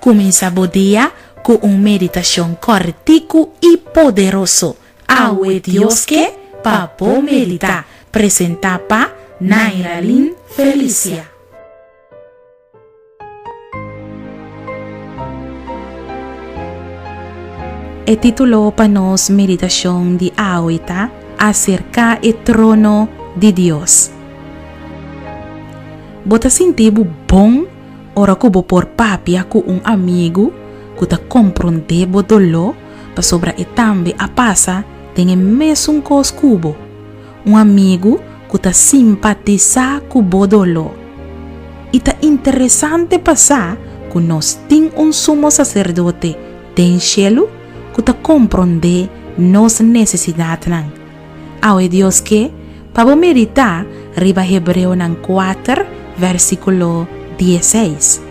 Comenzamos día con una meditación cortico y poderoso. Awe Dios que papo medita. Presenta pa Nairalyn Felicia. El título para nos meditación de ahorita acerca del trono de Dios. Bota sentir bom ora que bo por papia com amigo que ta comprende bo dolor para sobre e tambe a passa tem mesmo cos cubo. Amigo que ta simpatiza com bo dolor. E ta interessante passar que nós tem sumo sacerdote tem cielo que ta comprende nos necessidades nan. Awe Deus que para meditar riba Hebreu nan 4 versículo 16.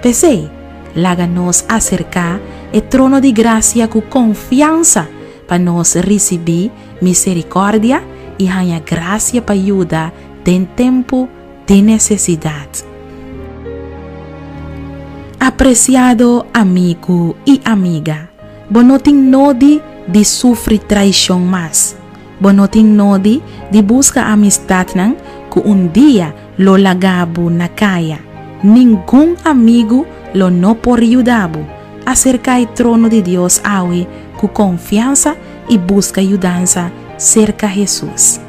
Pensei, laga nos acercar el trono de gracia con confianza para nos recibir misericordia y haya gracia para ayuda en tiempo de necesidad. Apreciado amigo y amiga, bonotin nodi de sufrir traición más. Bonotin nodi de buscar amistad nan que día lo lagabo na kaya. Ningún amigo lo no por ayudabo. Acerca el trono de Dios awe con confianza y busca ayudanza cerca a Jesús.